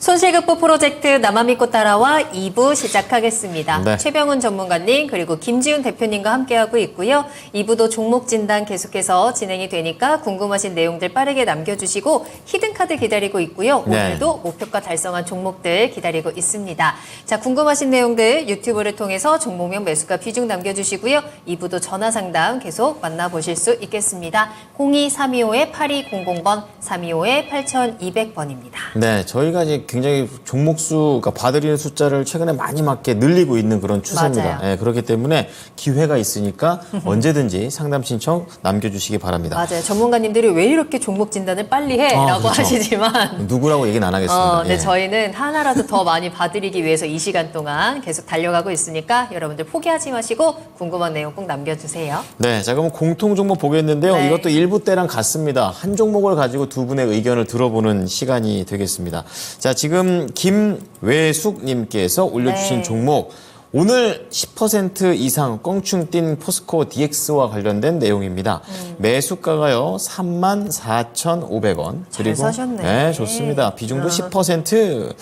손실극복 프로젝트 나만 믿고 따라와 2부 시작하겠습니다. 네. 최병훈 전문가님 그리고 김지훈 대표님과 함께하고 있고요. 2부도 종목 진단 계속해서 진행이 되니까 궁금하신 내용들 빠르게 남겨주시고 히든카드 기다리고 있고요. 네. 오늘도 목표가 달성한 종목들 기다리고 있습니다. 자, 궁금하신 내용들 유튜브를 통해서 종목명 매수가 비중 남겨주시고요. 2부도 전화 상담 계속 만나보실 수 있겠습니다. 02-325-8200번, 325-8200번입니다. 네, 저희가 이제 굉장히 종목수, 그러니까 봐드리는 숫자를 최근에 많이 맞게 늘리고 있는 그런 추세입니다. 맞아요. 네, 그렇기 때문에 기회가 있으니까 언제든지 상담 신청 남겨주시기 바랍니다. 맞아요. 전문가님들이 왜 이렇게 종목 진단을 빨리 해? 라고 그렇죠. 하시지만 누구라고 얘기는 안 하겠습니다. 네, 예. 저희는 하나라도 더 많이 봐드리기 위해서 이 시간 동안 계속 달려가고 있으니까 여러분들 포기하지 마시고 궁금한 내용 꼭 남겨주세요. 네, 자 그럼 공통 종목 보겠는데요. 네. 이것도 일부 때랑 같습니다. 한 종목을 가지고 두 분의 의견을 들어보는 시간이 되겠습니다. 자, 지금 김외숙님께서 올려주신 네. 종목. 오늘 10% 이상 껑충 뛴 포스코 DX와 관련된 내용입니다. 매수가가요 34,500원. 잘 사셨네. 네, 좋습니다. 비중도 10%.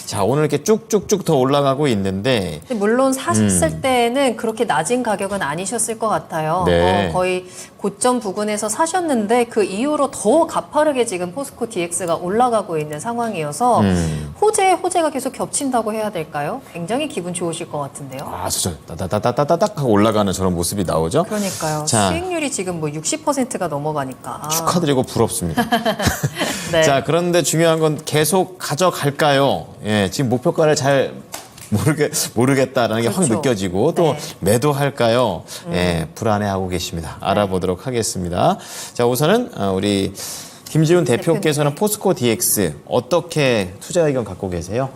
자, 오늘 이렇게 쭉쭉쭉 더 올라가고 있는데 근데 물론 사셨을 때는 그렇게 낮은 가격은 아니셨을 것 같아요. 네. 거의 고점 부근에서 사셨는데 그 이후로 더 가파르게 지금 포스코 DX가 올라가고 있는 상황이어서 호재가 계속 겹친다고 해야 될까요? 굉장히 기분 좋으실 것 같은데요. 아, 진짜 따다다다다닥 하고 올라가는 저런 모습이 나오죠. 그러니까요. 자. 수익률이 지금 뭐 60%가 넘어가니까. 축하드리고 부럽습니다. 네. 자, 그런데 중요한 건 계속 가져갈까요? 예, 지금 목표가를 잘 모르겠다라는 게 확 그렇죠. 느껴지고 또 네. 매도할까요? 예, 불안해하고 계십니다. 알아보도록 하겠습니다. 자, 우선은 우리 김지훈 대표께서는 포스코 DX 어떻게 투자 의견 갖고 계세요?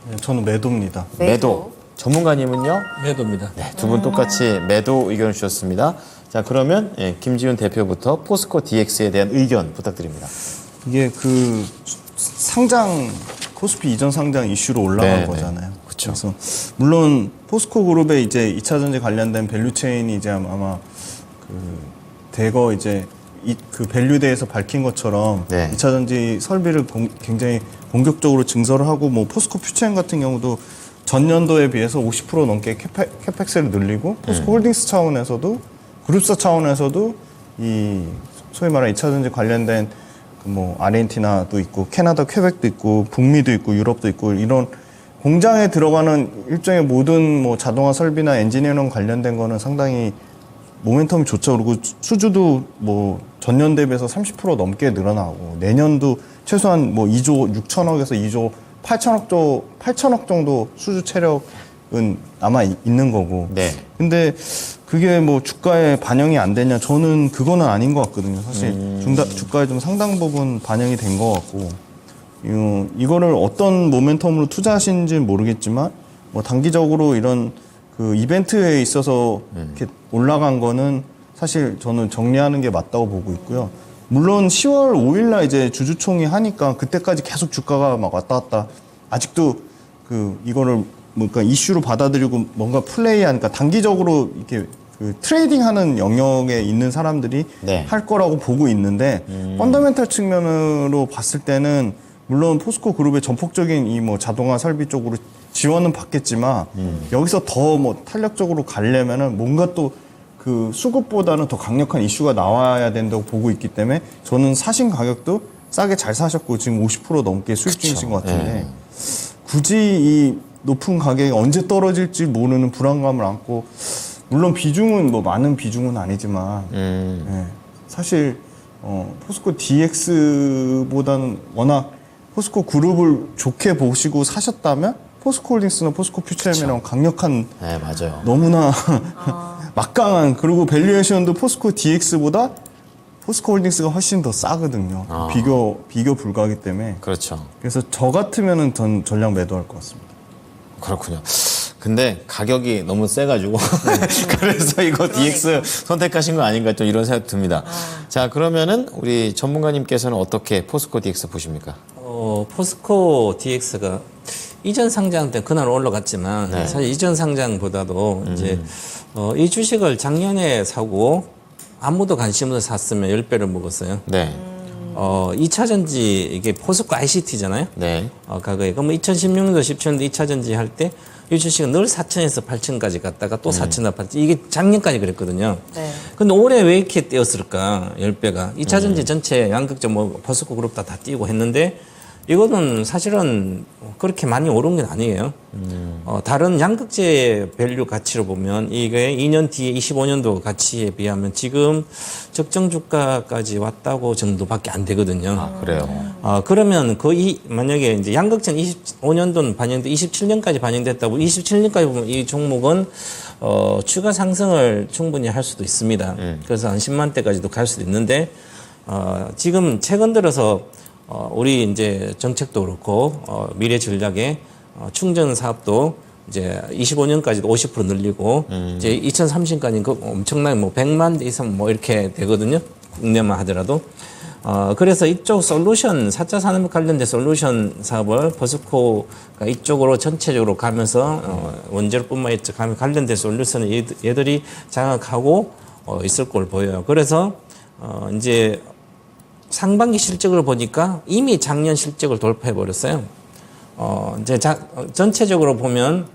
네, 저는 매도입니다. 매도. 전문가님은요? 매도입니다. 네, 두 분 똑같이 매도 의견을 주셨습니다. 자, 그러면 김지훈 대표부터 포스코 DX에 대한 의견 부탁드립니다. 이게 그 상장 코스피 이전 상장 이슈로 올라간 네, 거잖아요. 그쵸. 그래서 물론 포스코 그룹의 이제 2차 전지 관련된 밸류 체인이 이제 아마 그 대거 이제 그 밸류대에서 밝힌 것처럼 네. 2차 전지 설비를 굉장히 본격적으로 증설을 하고 뭐 포스코 퓨처엠 같은 경우도 전년도에 비해서 50% 넘게 캐펙스를 늘리고 포스코 홀딩스 차원에서도 그룹사 차원에서도 이 소위 말하는 2차 전지 관련된 그 뭐 아르헨티나도 있고 캐나다 퀘벡도 있고 북미도 있고 유럽도 있고 이런 공장에 들어가는 일종의 모든 뭐 자동화 설비나 엔지니어링 관련된 거는 상당히 모멘텀이 좋죠. 그리고 수주도 뭐 전년 대비해서 30% 넘게 늘어나고 내년도 최소한 뭐 2조 6천억에서 2조 8천억 정도 수주 체력은 아마 있는 거고. 네. 근데 그게 뭐 주가에 반영이 안 되냐? 저는 그거는 아닌 것 같거든요. 사실 주가에 좀 상당 부분 반영이 된 것 같고. 이거를 어떤 모멘텀으로 투자하시는지는 모르겠지만 뭐 단기적으로 이런 그 이벤트에 있어서 이렇게 올라간 거는 사실 저는 정리하는 게 맞다고 보고 있고요. 물론 10월 5일날 이제 주주총회 하니까 그때까지 계속 주가가 막 왔다 갔다 아직도 그 이거를 뭔가 이슈로 받아들이고 뭔가 플레이하니까 단기적으로 이렇게 그 트레이딩하는 영역에 있는 사람들이 네. 할 거라고 보고 있는데 펀더멘탈 측면으로 봤을 때는 물론 포스코 그룹의 전폭적인 이 뭐 자동화 설비 쪽으로 지원은 받겠지만 여기서 더 뭐 탄력적으로 가려면은 뭔가 또 그 수급보다는 더 강력한 이슈가 나와야 된다고 보고 있기 때문에 저는 사신 가격도 싸게 잘 사셨고 지금 50% 넘게 수익 중이신 것 같은데 굳이 이 높은 가격이 언제 떨어질지 모르는 불안감을 안고 물론 비중은 뭐 많은 비중은 아니지만 예, 사실 포스코 DX보다는 워낙 포스코 그룹을 좋게 보시고 사셨다면 포스코 홀딩스나 포스코 퓨처엠이랑 강력한 네, 맞아요. 너무나 막강한 그리고 밸류에이션도 포스코 DX보다 포스코 홀딩스가 훨씬 더 싸거든요. 비교 불가하기 때문에. 그렇죠. 그래서 저 같으면은 전 전량 매도할 것 같습니다. 그렇군요. 근데 가격이 너무 세가지고 그래서 이거 DX 선택하신 거 아닌가 좀 이런 생각 듭니다. 자, 그러면은 우리 전문가님께서는 어떻게 포스코 DX 보십니까? 포스코 DX가 이전 상장 때 그날 올라갔지만 네. 사실 이전 상장보다도 이제 이 주식을 작년에 사고 아무도 관심 없이 샀으면 10배를 먹었어요. 네. 이차 전지 이게 포스코 ICT잖아요. 네. 과거에. 그럼 2016년도, 17년도 2차 전지 할 때 이 주식은 늘 4천에서 8천까지 갔다가 또 4천에서 8천. 이게 작년까지 그랬거든요. 네. 근데 올해 왜 이렇게 뛰었을까? 10배가. 2차 전지 전체 양극재 뭐 포스코 그룹 다 뛰고 했는데 이거는 사실은 그렇게 많이 오른 게 아니에요. 다른 양극재 밸류 가치로 보면 이게 2년 뒤에 25년도 가치에 비하면 지금 적정 주가까지 왔다고 정도밖에 안 되거든요. 아, 그래요. 그러면 거의 만약에 이제 양극재는 25년도는 반영돼 27년까지 반영됐다고 27년까지 보면 이 종목은 추가 상승을 충분히 할 수도 있습니다. 그래서 한 10만 대까지도 갈 수도 있는데 지금 최근 들어서 우리 이제 정책도 그렇고 미래 전략에 충전 사업도 이제 25년까지도 50% 늘리고 이제 2030까지 그 엄청나게 뭐 100만 대 이상 뭐 이렇게 되거든요. 국내만 하더라도. 그래서 이쪽 솔루션, 4차 산업 관련된 솔루션 사업을 포스코가 이쪽으로 전체적으로 가면서 원재료뿐만 아니라 관련된 솔루션을 얘들이 장악하고 있을 걸 보여요. 그래서 이제 상반기 실적을 보니까 이미 작년 실적을 돌파해 버렸어요. 이제 전체적으로 보면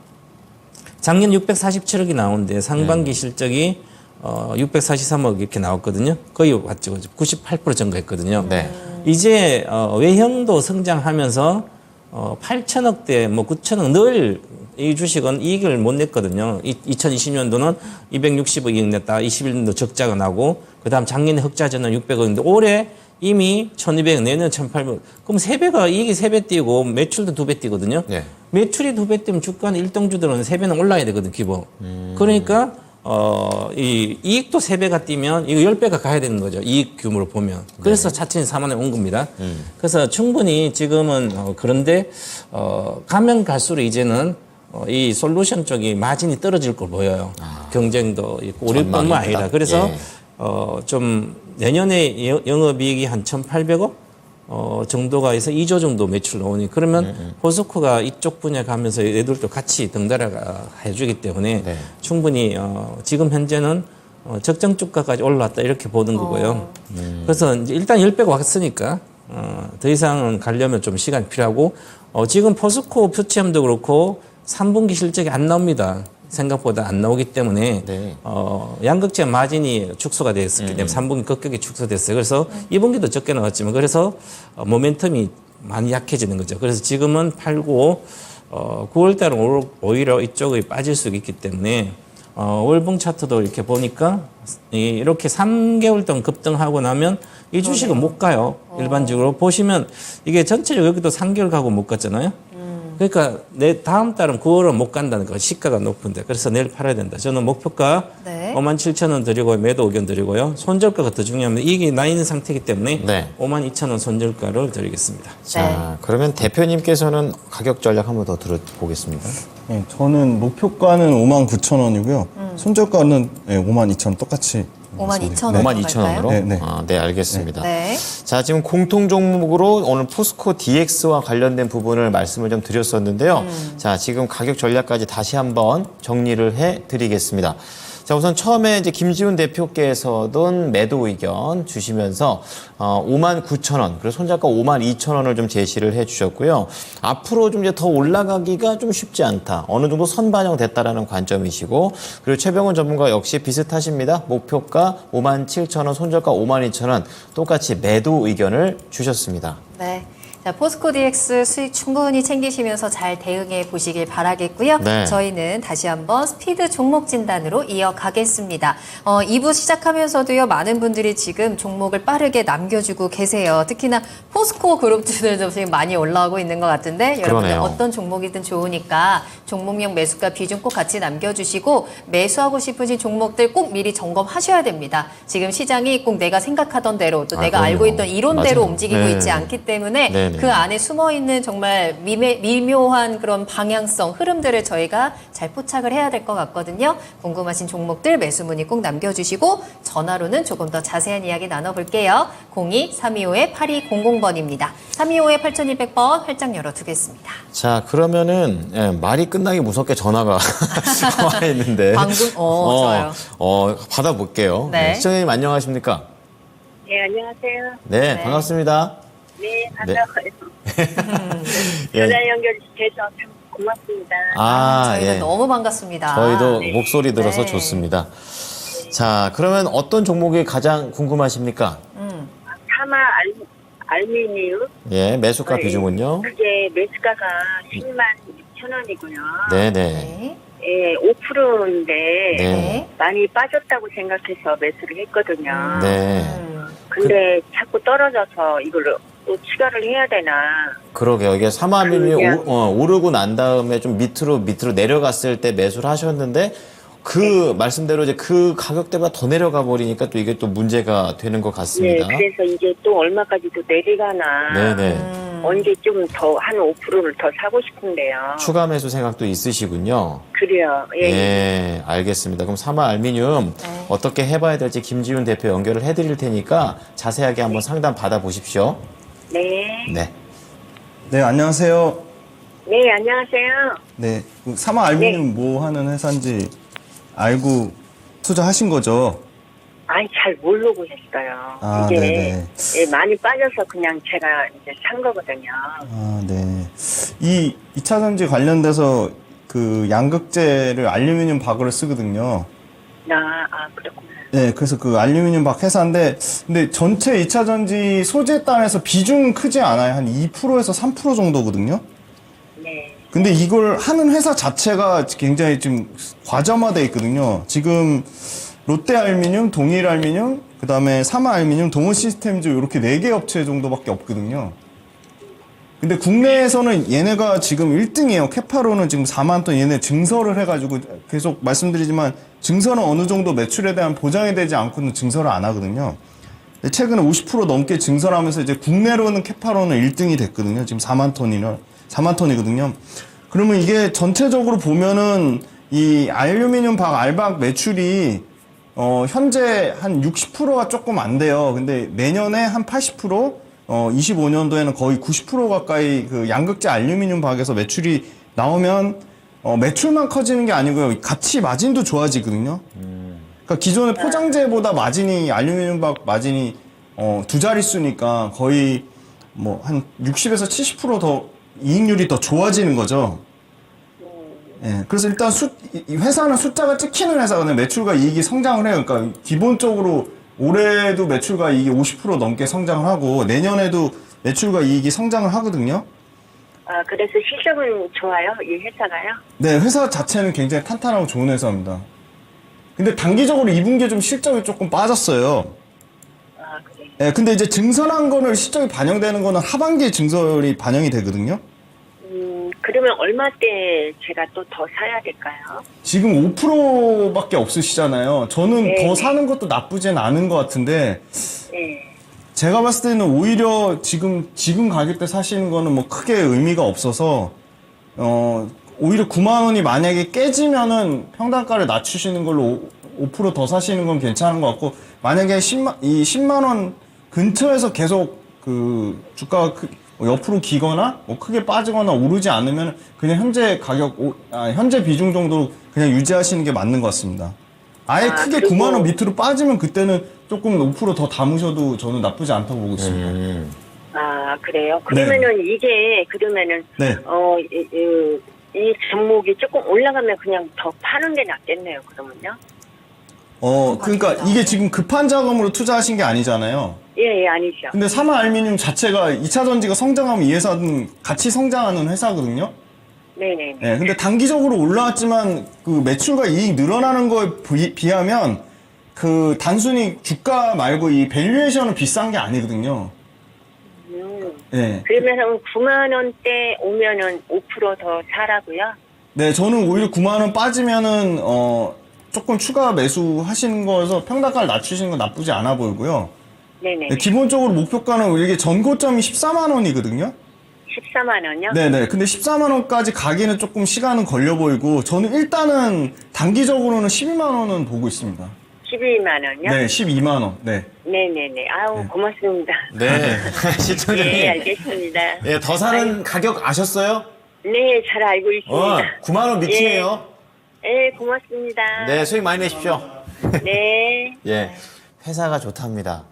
작년 647억이 나오는데 상반기 실적이 643억 이렇게 나왔거든요. 거의 왔죠. 98% 증가했거든요. 네. 이제 외형도 성장하면서 8천억대, 뭐 9천억 늘 이 주식은 이익을 못 냈거든요. 2020년도는 260억 이익 냈다. 21년도 적자가 나고 그다음 작년에 흑자전은 600억인데 올해 이미 1200, 내년 1800. 그럼 3배가 이익이 3배 뛰고 매출도 2배 뛰거든요. 네. 매출이 2배 뛰면 주가는 일등주들은 3배는 올라야 되거든, 기본. 그러니까 이 이익도 3배가 뛰면 이거 10배가 가야 되는 거죠. 이익 규모로 보면. 그래서 차천이 4만에 온 겁니다. 그래서 충분히 지금은 그런데 가면 갈수록 이제는 이 솔루션 쪽이 마진이 떨어질 걸 보여요. 경쟁도 있고 우리뿐만 아니라. 그래서 예. 좀 내년에 영업이익이 한 1,800억 정도가 해서 2조 정도 매출 나오니 그러면 포스코가 이쪽 분야 가면서 얘들도 같이 덩달아 해주기 때문에 네. 충분히 지금 현재는 적정 주가까지 올라왔다 이렇게 보는 거고요. 그래서 이제 일단 10배가 왔으니까 더 이상은 가려면 좀 시간이 필요하고 지금 포스코 표치함도 그렇고 3분기 실적이 안 나옵니다. 생각보다 안 나오기 때문에 네. 양극재 마진이 축소가 되었기 때문에 3분기 급격히 축소됐어요. 그래서 2분기도 적게 나왔지만 그래서 모멘텀이 많이 약해지는 거죠. 그래서 지금은 팔고 9월 달은 오히려 이쪽이 빠질 수 있기 때문에 월봉 차트도 이렇게 보니까 이렇게 3개월 동안 급등하고 나면 이 주식은 못 가요. 일반적으로 보시면 이게 전체적으로 여기도 3개월 가고 못 갔잖아요. 그러니까 내 다음 달은 9월은 못 간다는 거 시가가 높은데 그래서 내일 팔아야 된다. 저는 목표가 네. 57,000원 드리고 매도 의견 드리고요. 손절가가 더 중요합니다. 이게 나 있는 상태이기 때문에 네. 52,000원 손절가를 드리겠습니다. 자, 그러면 대표님께서는 가격 전략 한번 더 들어보겠습니다. 네, 저는 목표가는 59,000원이고요. 손절가는 52,000원 똑같이. 52,000원. 52,000원으로? 네, 네. 네, 알겠습니다. 네. 자, 지금 공통 종목으로 오늘 포스코 DX와 관련된 부분을 말씀을 좀 드렸었는데요. 자, 지금 가격 전략까지 다시 한번 정리를 해 드리겠습니다. 자, 우선 처음에 이제 김지훈 대표께서는 매도 의견 주시면서 59,000원, 그리고 손절가 52,000원을 좀 제시를 해 주셨고요. 앞으로 좀 이제 더 올라가기가 좀 쉽지 않다. 어느 정도 선반영됐다라는 관점이시고, 그리고 최병훈 전문가 역시 비슷하십니다. 목표가 57,000원, 손절가 52,000원 똑같이 매도 의견을 주셨습니다. 네. 자, 포스코 DX 수익 충분히 챙기시면서 잘 대응해 보시길 바라겠고요. 네. 저희는 다시 한번 스피드 종목 진단으로 이어가겠습니다. 2부 시작하면서도요, 많은 분들이 지금 종목을 빠르게 남겨주고 계세요. 특히나 포스코 그룹들도 지금 많이 올라오고 있는 것 같은데, 여러분들 그러네요. 어떤 종목이든 좋으니까 종목명 매수가 비중 꼭 같이 남겨주시고, 매수하고 싶으신 종목들 꼭 미리 점검하셔야 됩니다. 지금 시장이 꼭 내가 생각하던 대로 또 내가 그럼요. 알고 있던 이론대로 맞아요. 움직이고 네. 있지 않기 때문에 네네. 그 안에 숨어있는 정말 미묘한 그런 방향성, 흐름들을 저희가 잘 포착을 해야 될 것 같거든요. 궁금하신 종목들 매수 문의 꼭 남겨주시고 전화로는 조금 더 자세한 이야기 나눠볼게요. 02-325-8200번입니다. 325-8200번 활짝 열어두겠습니다. 자, 그러면은 말이 끝나기 무섭게 전화가 와 있는데 방금? 좋아요. 받아볼게요. 네. 시청자님 안녕하십니까? 네, 안녕하세요. 네, 네. 반갑습니다. 네, 반가워요. 예. 전화 연결돼서 참 고맙습니다. 저희도 예. 너무 반갑습니다. 저희도 네. 목소리 들어서 네. 좋습니다. 자, 그러면 어떤 종목이 가장 궁금하십니까? 타마 알미니움. 예, 매수가 네. 비중은요? 그게 매수가가 10만 6천 원이고요. 네네. 네. 예, 5%인데 네. 많이 빠졌다고 생각해서 매수를 했거든요. 네. 근데 자꾸 떨어져서 이걸 또 추가를 해야 되나. 그러게요. 이게 사마민이 그냥- 오르고 난 다음에 좀 밑으로 내려갔을 때 매수를 하셨는데 그 말씀대로 이제 그 가격대보다 더 내려가 버리니까 또 이게 또 문제가 되는 것 네, 같습니다. 그래서 이게 또 얼마까지 또 내려가나. 네네. 언제 좀 더 한 5%를 더 사고 싶은데요. 추가 매수 생각도 있으시군요. 그래요. 예. 예, 알겠습니다. 그럼 사마 알미늄 네. 어떻게 해봐야 될지 김지훈 대표 연결을 해드릴 테니까 자세하게 한번 상담 받아보십시오. 네. 네. 네, 안녕하세요. 네, 안녕하세요. 네, 그 사마 알미늄 뭐 하는 회사인지 알고 투자하신 거죠? 아니, 잘 모르고 했어요. 아, 이게 네네. 예, 많이 빠져서 그냥 제가 이제 산 거거든요. 아, 네. 이 2차 전지 관련돼서 그 양극재를 알루미늄 박으로 쓰거든요. 그렇구나. 네, 그래서 그 알루미늄 박 회사인데, 근데 전체 2차 전지 소재 단에서 비중은 크지 않아요. 한 2%에서 3% 정도거든요. 네. 근데 이걸 하는 회사 자체가 굉장히 좀 과점화되어 있거든요. 지금 롯데 알미늄, 동일 알미늄, 그 다음에 사마 알미늄, 동원 시스템즈 이렇게 4개 업체 정도밖에 없거든요. 근데 국내에서는 얘네가 지금 1등이에요. 캐파로는 지금 4만 톤 얘네 증설을 해가지고 계속 말씀드리지만 증설은 어느 정도 매출에 대한 보장이 되지 않고는 증설을 안 하거든요. 근데 최근에 50% 넘게 증설하면서 이제 국내로는 캐파로는 1등이 됐거든요. 지금 4만 톤이거든요. 그러면 이게 전체적으로 보면은 이 알루미늄 박 알박 매출이 현재 한 60%가 조금 안 돼요. 근데 내년에 한 80%, 25년도에는 거의 90% 가까이 그 양극재 알루미늄 박에서 매출이 나오면 매출만 커지는 게 아니고요. 같이 마진도 좋아지거든요. 그러니까 기존의 포장재보다 마진이 알루미늄 박 마진이 두 자릿수니까 거의 뭐 한 60에서 70%더 이익률이 더 좋아지는 거죠. 예, 그래서 일단 이 회사는 숫자가 찍히는 회사거든요. 매출과 이익이 성장을 해요. 그러니까 기본적으로 올해도 매출과 이익이 50% 넘게 성장을 하고 내년에도 매출과 이익이 성장을 하거든요. 그래서 실적은 좋아요? 이 회사가요? 네, 회사 자체는 굉장히 탄탄하고 좋은 회사입니다. 근데 단기적으로 2분기에 좀 실적이 조금 빠졌어요. 그래. 예, 근데 이제 증설한 거는 실적이 반영되는 거는 하반기에 증설이 반영이 되거든요. 그러면 얼마 때 제가 또 더 사야 될까요? 지금 5%밖에 없으시잖아요. 저는 네. 더 사는 것도 나쁘진 않은 것 같은데 네. 제가 봤을 때는 오히려 지금 가격대 사시는 거는 뭐 크게 의미가 없어서 오히려 9만 원이 만약에 깨지면은 평단가를 낮추시는 걸로 5%더 사시는 건 괜찮은 것 같고 만약에 10만 원 근처에서 계속 그 주가가 옆으로 기거나 뭐 크게 빠지거나 오르지 않으면 그냥 현재 현재 비중 정도 그냥 유지하시는 게 맞는 것 같습니다. 아예 크게 그리고- 9만 원 밑으로 빠지면 그때는 조금 5%더 담으셔도 저는 나쁘지 않다고 보고 있습니다. 그래요? 그러면은 이게 그러면은 네. 이 종목이 조금 올라가면 그냥 더 파는 게 낫겠네요. 그러면요? 그러니까 이게 지금 급한 자금으로 투자하신 게 아니잖아요. 예, 아니죠. 근데 사마 알미늄 자체가 2차 전지가 성장하면 이 회사는 같이 성장하는 회사거든요. 네네. 예, 근데 단기적으로 올라왔지만 그 매출과 이익 늘어나는 거에 비하면 그 단순히 주가 말고 이 밸류에이션은 비싼 게 아니거든요. 예. 그러면은 9만 원대 오면은 5%더 사라고요? 네, 저는 오히려 9만 원 빠지면은 조금 추가 매수하시는 거에서 평단가를 낮추시는 건 나쁘지 않아 보이고요. 네네. 네, 기본적으로 목표가는 이게 전고점이 14만 원이거든요. 14만 원요? 네네. 근데 14만 원까지 가기는 조금 시간은 걸려 보이고 저는 일단은 단기적으로는 12만 원은 보고 있습니다. 12만 원요? 네, 12만 원. 네. 네네네. 아우, 고맙습니다. 네. 시청자님. 네, 알겠습니다. 예, 더 사는 가격 아셨어요? 네, 잘 알고 있습니다. 9만 원 밑이에요. 네, 고맙습니다. 네, 수익 많이 내십시오. 네. 예. 회사가 좋답니다.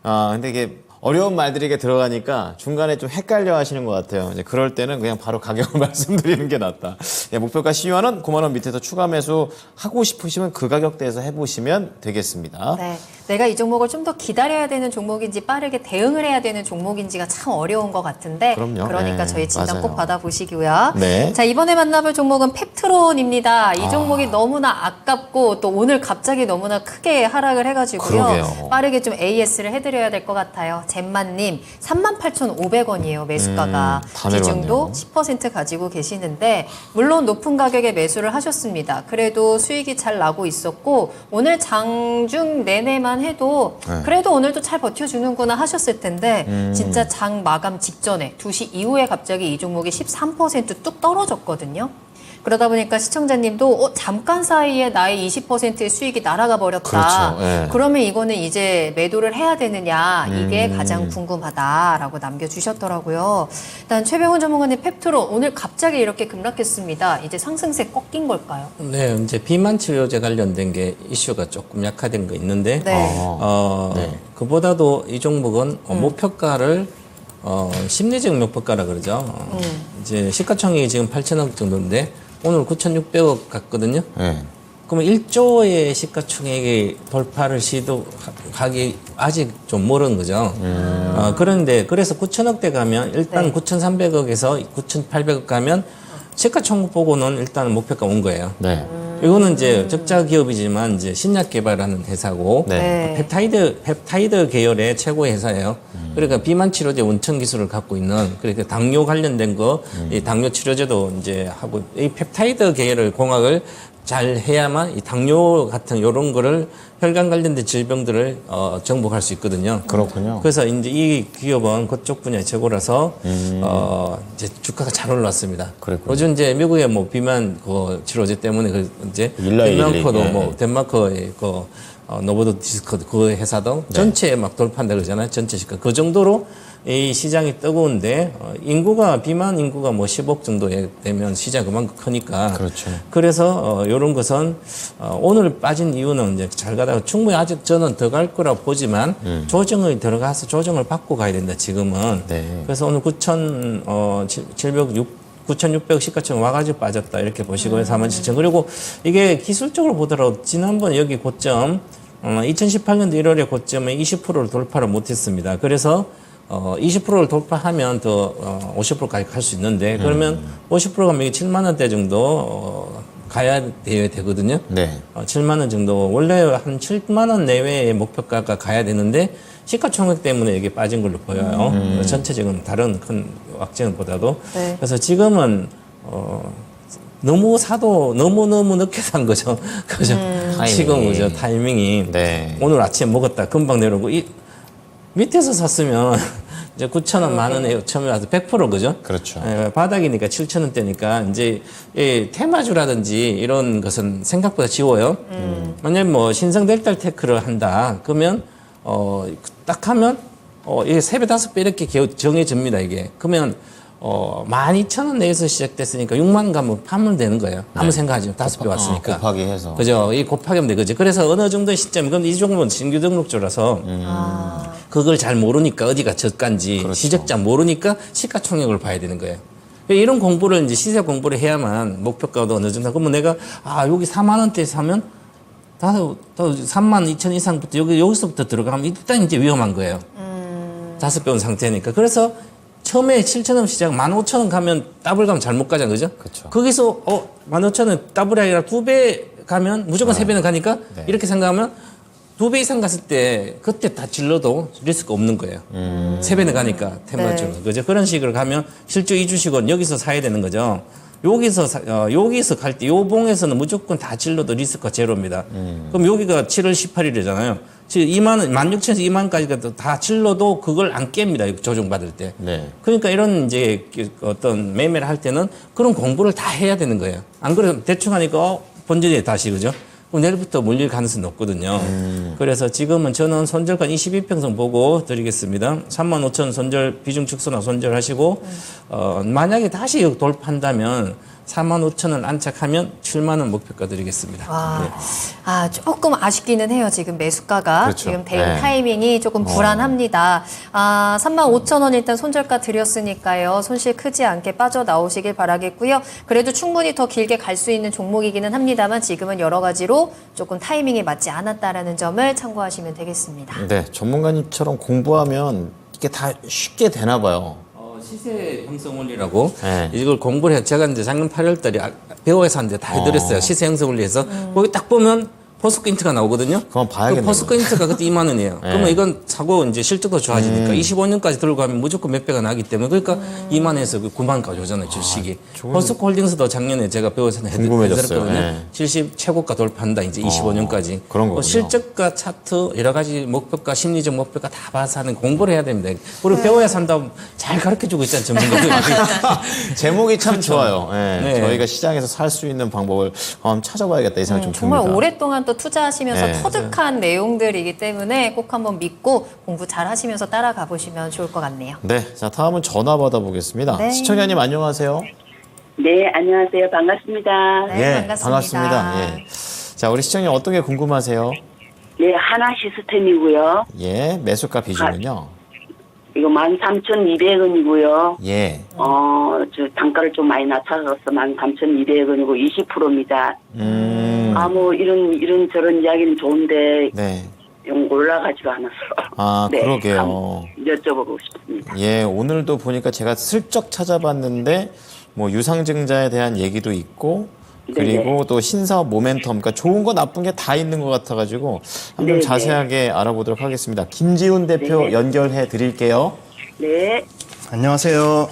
근데 이게 어려운 말들이 이게 들어가니까 중간에 좀 헷갈려 하시는 것 같아요. 이제 그럴 때는 그냥 바로 가격을 말씀드리는 게 낫다. 예, 목표가 12만원, 9만원 밑에서 추가 매수 하고 싶으시면 그 가격대에서 해보시면 되겠습니다. 네, 내가 이 종목을 좀 더 기다려야 되는 종목인지 빠르게 대응을 해야 되는 종목인지가 참 어려운 것 같은데 그럼요. 그러니까 네, 저희 진단 맞아요. 꼭 받아보시고요. 네. 자, 이번에 만나볼 종목은 펩트론입니다. 이 종목이 너무나 아깝고 또 오늘 갑자기 너무나 크게 하락을 해가지고요. 그러게요. 빠르게 좀 AS를 해드려야 될 것 같아요. 잼만님 38,500원이에요. 매수가가. 다 비중도 내려왔네요. 10% 가지고 계시는데 물론 높은 가격에 매수를 하셨습니다. 그래도 수익이 잘 나고 있었고 오늘 장중 내내만 해도 그래도 오늘도 잘 버텨주는구나 하셨을 텐데 진짜 장 마감 직전에 2시 이후에 갑자기 이 종목이 13%뚝 떨어졌거든요. 그러다 보니까 시청자님도 잠깐 사이에 나의 20%의 수익이 날아가 버렸다. 그렇죠. 예. 그러면 이거는 이제 매도를 해야 되느냐 이게 가장 궁금하다라고 남겨주셨더라고요. 일단 최병훈 전문가님 펩트론 오늘 갑자기 이렇게 급락했습니다. 이제 상승세 꺾인 걸까요? 네, 이제 비만 치료제 관련된 게 이슈가 조금 약화된 거 있는데, 네. 그보다도 이 종목은 목표가를 심리적 목표가라 그러죠. 이제 시가총액이 지금 8천억 정도인데 오늘 9,600억 갔거든요. 네. 그러면 1조의 시가총액이 돌파를 시도하기 아직 좀 멀은 거죠. 그런데 그래서 9천억대 가면 일단 네. 9,300억에서 9,800억 가면 시가총액 보고는 일단 목표가 온 거예요. 네. 이거는 이제 적자 기업이지만 이제 신약 개발하는 회사고 네. 펩타이드 계열의 최고의 회사예요. 그러니까 비만 치료제 원천 기술을 갖고 있는 그러니까 당뇨 관련된 거, 이 당뇨 치료제도 이제 하고 이 펩타이드 계열의 공학을 잘 해야만 이 당뇨 같은 이런 거를 혈관 관련된 질병들을 정복할 수 있거든요. 그렇군요. 그래서 이제 이 기업은 그쪽 분야의 최고라서 이제 주가가 잘 올랐습니다. 그랬군요. 요즘 이제 미국의 뭐 비만 그 치료제 때문에 그 이제 일라이 덴마크도 일리, 뭐 덴마크의 그 노보드 디스크 그 회사도 전체에 막 돌파한다 그러잖아요. 전체 시가 그 정도로 이 시장이 뜨거운데 인구가 비만 인구가 뭐 10억 정도 되면 시장 그만큼 크니까 그렇죠. 그래서 이런 것은 오늘 빠진 이유는 이제 잘 가다가 충분히 아직 저는 더 갈 거라고 보지만 조정을 들어가서 조정을 받고 가야 된다 지금은. 네. 그래서 오늘 9,600 시가총 와가지고 빠졌다 이렇게 보시고요. 47,000 그리고 이게 기술적으로 보더라도 지난번 여기 고점 2018년도 1월에 고점에 20%를 돌파를 못했습니다. 그래서 20%를 돌파하면 더 50%까지 갈 수 있는데 그러면 50%가 이게 7만 원대 정도 가야 되거든요. 네. 7만 원 정도 원래 한 7만 원 내외의 목표가가 가야 되는데 시가총액 때문에 이게 빠진 걸로 보여요. 전체적인 다른 큰 악재보다도. 네. 그래서 지금은 너무 사도 너무 늦게 산 거죠. 그죠? 지금 그죠 타이밍이 네. 오늘 아침에 먹었다 금방 내려오고 이 밑에서 샀으면 이제 9,000원 만 원에 처음에 와서 100% 그죠? 그렇죠. 바닥이니까 7,000원대니까 이제 이 테마주라든지 이런 것은 생각보다 지워요. 만약에 뭐 신성 델탈 테크를 한다 그러면 딱 하면 이게 3배 5배 이렇게 정해집니다 이게. 그러면 12,000원 내에서 시작됐으니까 6만 가면 파면 되는 거예요. 아무 생각하지 마. 5배 왔으니까. 곱하기 해서. 그죠. 이 곱하기면 되거지. 그래서 어느 정도 시점, 그럼 이 정도는 신규 등록주라서 그걸 잘 모르니까 어디가 저가인지 그렇죠. 시적자 모르니까 시가총액을 봐야 되는 거예요. 이런 공부를 이제 시세 공부를 해야만 목표가도 어느 정도. 그러면 내가 여기 4만 원대 사면 더 3만 2천 이상부터 여기서부터 들어가면 일단 이제 위험한 거예요. 5배 온 상태니까. 그래서 처음에 7,000원 시작 15,000원 가면 더블 가면 잘못 가잖아. 그죠? 그쵸. 거기서 15,000원 더블이 아니라 2배 가면 무조건 3배는 가니까 네. 이렇게 생각하면 2배 이상 갔을 때 그때 다 질러도 리스크가 없는 거예요. 3배는 가니까 테마주로. 네. 그죠? 그런 식으로 가면 실주 2주식은 여기서 사야 되는 거죠. 여기서 갈 때 요 봉에서는 무조건 다 질러도 리스크가 제로입니다. 그럼 여기가 7월 18일이잖아요. 지금 2만 원, 16,000에서 2만 원까지 다 질러도 그걸 안 깹니다. 조정받을 때. 네. 그러니까 이런 이제 어떤 매매를 할 때는 그런 공부를 다 해야 되는 거예요. 안 그러면 대충 하니까 본전이 다시 그죠? 그럼 내일부터 몰릴 가능성이 높거든요. 그래서 지금은 저는 손절가 22평선 보고 드리겠습니다. 35,000 손절 비중 축소나 손절하시고 만약에 다시 돌파한다면 45,000원 안착하면 7만 원 목표가 드리겠습니다. 조금 아쉽기는 해요. 지금 매수가가. 그렇죠. 지금 대응 네. 타이밍이 조금 불안합니다. 35,000원 일단 손절가 드렸으니까요. 손실 크지 않게 빠져나오시길 바라겠고요. 그래도 충분히 더 길게 갈 수 있는 종목이기는 합니다만 지금은 여러 가지로 조금 타이밍이 맞지 않았다라는 점을 참고하시면 되겠습니다. 네, 전문가님처럼 공부하면 이게 다 쉽게 되나 봐요. 시세 형성 원리라고 네. 이걸 공부를 해요. 제가 이제 작년 8월 달에 배워서 하는데 다 해드렸어요. 시세 형성 원리에서 거기 딱 보면 포스코 인트가 나오거든요. 그건 봐야겠네요. 그 포스코 인트가 그때 2만 원이에요. 그러면 이건 사고 이제 실적도 좋아지니까 25년까지 들고 가면 무조건 몇 배가 나기 때문에 그러니까 2만 원에서 9만까지 오잖아요. 주식이. 포스코 홀딩스도 작년에 제가 배워서 궁금해졌어요. 해드렸거든요. 네. 70 최고가 돌파한다. 이제 25년까지. 그런 거군요. 실적과 차트 여러 가지 목표가 심리적 목표가 다 봐서 하는 공부를 해야 됩니다. 우리 배워야 산다고 잘 가르쳐주고 있잖아요. 전문가들이. 제목이 참 좋아요. 네, 네. 저희가 시장에서 살 수 있는 방법을 한번 찾아봐야겠다 이 생각 좀 정말 듭니다. 오랫동안 또 투자하시면서 네, 터득한 내용들이기 때문에 꼭 한번 믿고 공부 잘 하시면서 따라가 보시면 좋을 것 같네요. 네, 자 다음은 전화 받아보겠습니다. 네. 시청자님 안녕하세요. 네, 안녕하세요. 반갑습니다. 네, 예, 반갑습니다. 예. 자, 우리 시청자님 어떤 게 궁금하세요? 네, 하나 시스템이고요. 예, 매수가 비중은요? 이거 13,200원이고요. 예. 저 단가를 좀 많이 낮춰서 13,200원이고 20%입니다. 이런 저런 이야기는 좋은데, 네. 영 올라가지가 않아서. 아, 네, 그러게요. 여쭤보고 싶습니다. 예, 오늘도 보니까 제가 슬쩍 찾아봤는데 뭐 유상증자에 대한 얘기도 있고 그리고 네네. 또 신사업 모멘텀, 그러니까 좋은 거 나쁜 게 다 있는 것 같아가지고 한번 네네. 자세하게 알아보도록 하겠습니다. 김지훈 대표 네. 연결해 드릴게요. 네, 안녕하세요.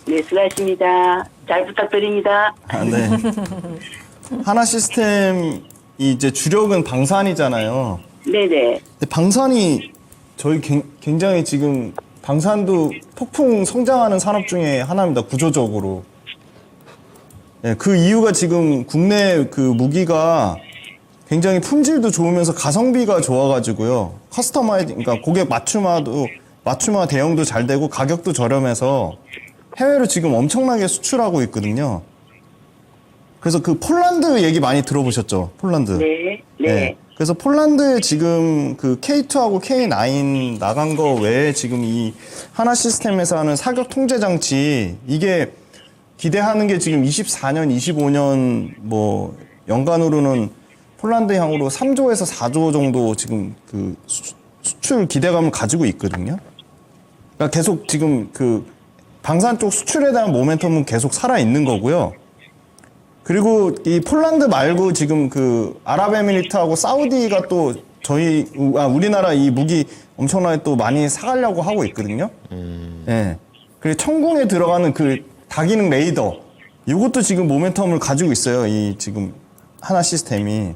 네, 수고하십니다. 잘 부탁드립니다. 네. 하나 시스템이 이제 주력은 방산이잖아요. 네네. 근데 방산이 저희 굉장히 지금 방산도 폭풍 성장하는 산업 중에 하나입니다. 구조적으로. 네, 그 이유가 지금 국내 그 무기가 굉장히 품질도 좋으면서 가성비가 좋아가지고요. 그러니까 고객 맞춤화 대형도 잘 되고 가격도 저렴해서 해외로 지금 엄청나게 수출하고 있거든요. 그래서 그 폴란드 얘기 많이 들어보셨죠? 폴란드. 네, 네. 그래서 폴란드에 지금 그 K2하고 K9 나간 거 외에 지금 이 하나 시스템에서 하는 사격 통제 장치 이게 기대하는 게 지금 24년, 25년 뭐 연간으로는 폴란드 향으로 3조에서 4조 정도 지금 그 수출 기대감을 가지고 있거든요. 그러니까 계속 지금 그 방산 쪽 수출에 대한 모멘텀은 계속 살아 있는 거고요. 그리고 이 폴란드 말고 지금 그 아랍에미리트하고 사우디가 또 우리나라 이 무기 엄청나게 또 많이 사가려고 하고 있거든요. 예. 그리고 천궁에 들어가는 그 다기능 레이더 이것도 지금 모멘텀을 가지고 있어요. 이 지금 하나 시스템이.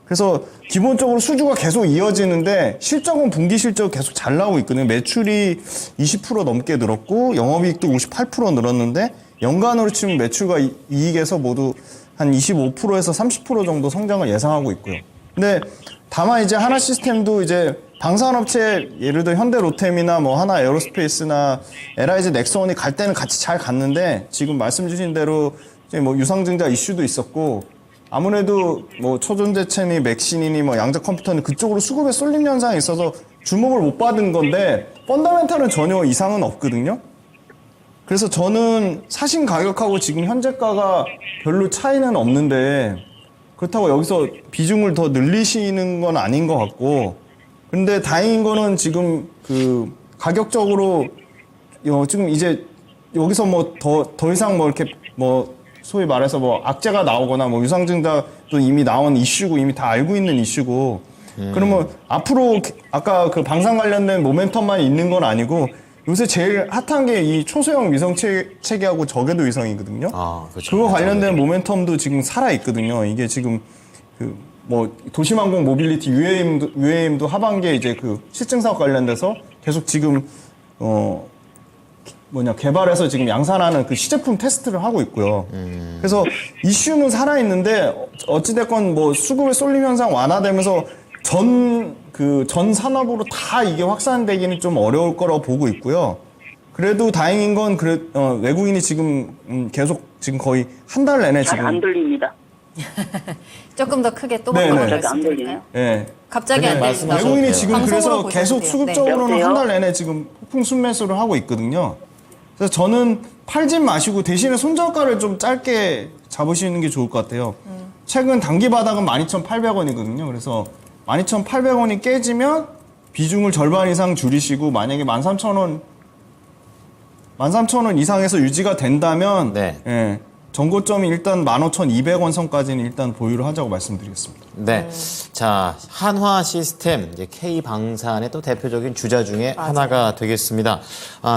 그래서 기본적으로 수주가 계속 이어지는데 실적은 분기 실적 계속 잘 나오고 있거든요. 매출이 20% 넘게 늘었고 영업이익도 58% 늘었는데 연간으로 치면 매출과 이익에서 모두 한 25%에서 30% 정도 성장을 예상하고 있고요. 근데 다만 이제 하나 시스템도 이제 방산업체 예를 들어 현대로템이나 뭐 하나 에어로스페이스나 LIG 넥스원이 갈 때는 같이 잘 갔는데 지금 말씀 주신 대로 이제 뭐 유상증자 이슈도 있었고 아무래도 뭐 초전자체니 맥신이니 뭐 양자 컴퓨터는 그쪽으로 수급에 쏠림 현상이 있어서 주목을 못 받은 건데 펀더멘탈은 전혀 이상은 없거든요. 그래서 저는 사신 가격하고 지금 현재가가 별로 차이는 없는데 그렇다고 여기서 비중을 더 늘리시는 건 아닌 것 같고 근데 다행인 거는 지금 그 가격적으로 지금 이제 여기서 뭐 더 이상 뭐 이렇게 뭐 소위 말해서 뭐 악재가 나오거나 뭐 유상증자도 이미 나온 이슈고 이미 다 알고 있는 이슈고 그러면 앞으로 아까 그 방산 관련된 모멘텀만 있는 건 아니고 요새 제일 핫한 게 이 초소형 위성 체계하고 저궤도 위성이거든요. 아, 그렇죠. 그거 관련된 모멘텀도 지금 살아 있거든요. 이게 지금 그 뭐 도시망공 모빌리티 UAM도 하반기에 이제 그 실증 사업 관련돼서 계속 지금 개발해서 지금 양산하는 그 시제품 테스트를 하고 있고요. 그래서 이슈는 살아 있는데 어찌됐건 뭐 수급의 쏠림 현상 완화되면서 전 산업으로 다 이게 확산되기는 좀 어려울 거라고 보고 있고요. 그래도 다행인 건 외국인이 지금 계속 지금 거의 한 달 내내 잘 지금 안 들립니다. 조금 더 크게 또 네, 한번 네. 갑자기 안 말씀드릴까요? 예. 갑자기 안 그냥 들린다고. 말씀하셔도 외국인이 돼요. 지금 방송으로 그래서 보셔도 계속 돼요. 수급적으로는 네. 한 달 내내 지금 폭풍 순매수를 하고 있거든요. 그래서 저는 팔진 마시고 대신에 손절가를 좀 짧게 잡으시는 게 좋을 것 같아요. 최근 단기 바닥은 12,800원이거든요. 그래서 12,800원이 깨지면 비중을 절반 이상 줄이시고 만약에 13,000원 이상에서 유지가 된다면 네. 예, 전고점이 일단 15,200원 선까지는 일단 보유를 하자고 말씀드리겠습니다. 네. 자, 한화 시스템, 이제 K방산의 또 대표적인 주자 중에 하나가 되겠습니다.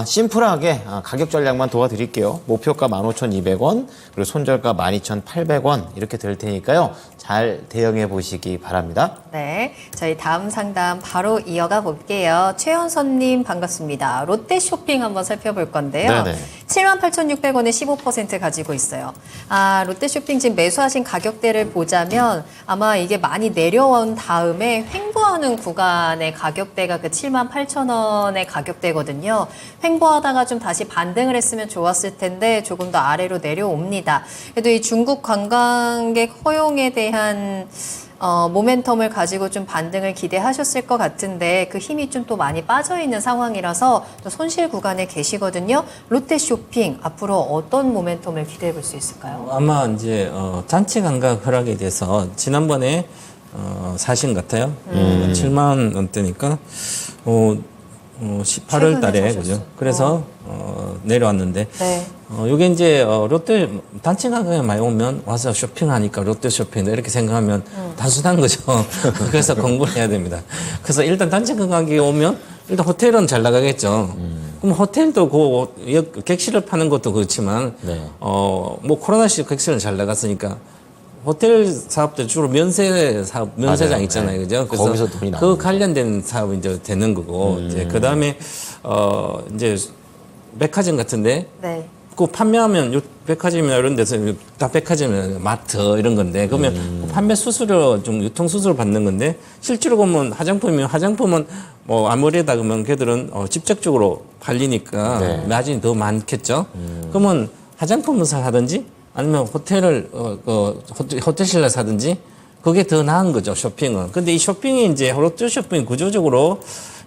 심플하게 가격 전략만 도와드릴게요. 목표가 15,200원, 그리고 손절가 12,800원 이렇게 될 테니까요. 잘 대응해 보시기 바랍니다. 네, 저희 다음 상담 바로 이어가 볼게요. 최현선님 반갑습니다. 롯데 쇼핑 한번 살펴볼 건데요. 네네. 78,600원에 15% 가지고 있어요. 롯데 쇼핑 지금 매수하신 가격대를 보자면 아마 이게 많이 내려온 다음에 횡보하는 구간의 가격대가 그 78,000원의 가격대거든요. 횡보하다가 좀 다시 반등을 했으면 좋았을 텐데 조금 더 아래로 내려옵니다. 그래도 이 중국 관광객 허용에 대한 모멘텀을 가지고 좀 반등을 기대하셨을 것 같은데 그 힘이 좀 또 많이 빠져 있는 상황이라서 또 손실 구간에 계시거든요. 롯데 쇼핑 앞으로 어떤 모멘텀을 기대해 볼 수 있을까요? 아마 이제 단체 감각 허락에 대해서 지난번에 사신 것 같아요. 7만 원대니까 18월 달에 최근에 그죠? 사셨어요. 그래서 내려왔는데 네. 요게 이제 롯데 단체 가격에 많이 오면 와서 쇼핑하니까 롯데 쇼핑 이렇게 생각하면 단순한 거죠. 그래서 공부를 해야 됩니다. 그래서 일단 단체 가격에 오면 일단 호텔은 잘 나가겠죠. 그럼 호텔도 그 객실을 파는 것도 그렇지만 네. 뭐 코로나 시절 객실은 잘 나갔으니까 호텔 사업들 주로 면세 사업, 면세장 맞아요. 있잖아요. 네. 그죠? 그래서 거기서 돈이 그 나오는 관련된 사업이 이제 되는 거고, 이제 그 다음에, 이제 백화점 같은데, 네. 그 판매하면 요 백화점이나 이런 데서 다 백화점이나 마트 이런 건데, 그러면 그 판매 수수료, 좀 유통 수수료 받는 건데, 실제로 보면 화장품이면 화장품은 뭐 아무래도 그러면 걔들은 직접적으로 팔리니까 네. 마진이 더 많겠죠? 그러면 화장품을 사든지 아니면 호텔을 호텔실을 사든지 그게 더 나은 거죠, 쇼핑은. 근데 이 쇼핑이 이제 롯데 쇼핑 구조적으로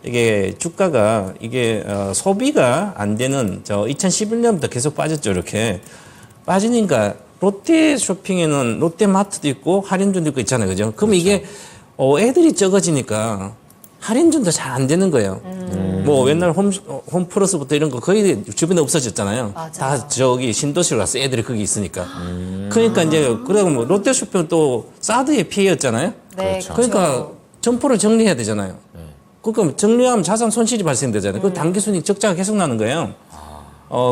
이게 주가가 이게 소비가 안 되는 2011년부터 계속 빠졌죠, 이렇게. 빠지니까 롯데 쇼핑에는 롯데마트도 있고 할인존도 있고 있잖아요, 그죠? 그럼 이게 애들이 적어지니까 할인존도 잘 안 되는 거예요. 뭐 옛날 홈플러스부터 이런 거 거의 주변에 없어졌잖아요. 맞아요. 다 저기 신도시로 가서 애들이 거기 있으니까. 그러니까 이제 그러고 뭐 롯데쇼핑은 또 사드의 피해였잖아요. 네, 그렇죠. 그러니까 점포를 정리해야 되잖아요. 그러니까 정리하면 자산 손실이 발생되잖아요. 그 단기 순이익 적자가 계속 나는 거예요.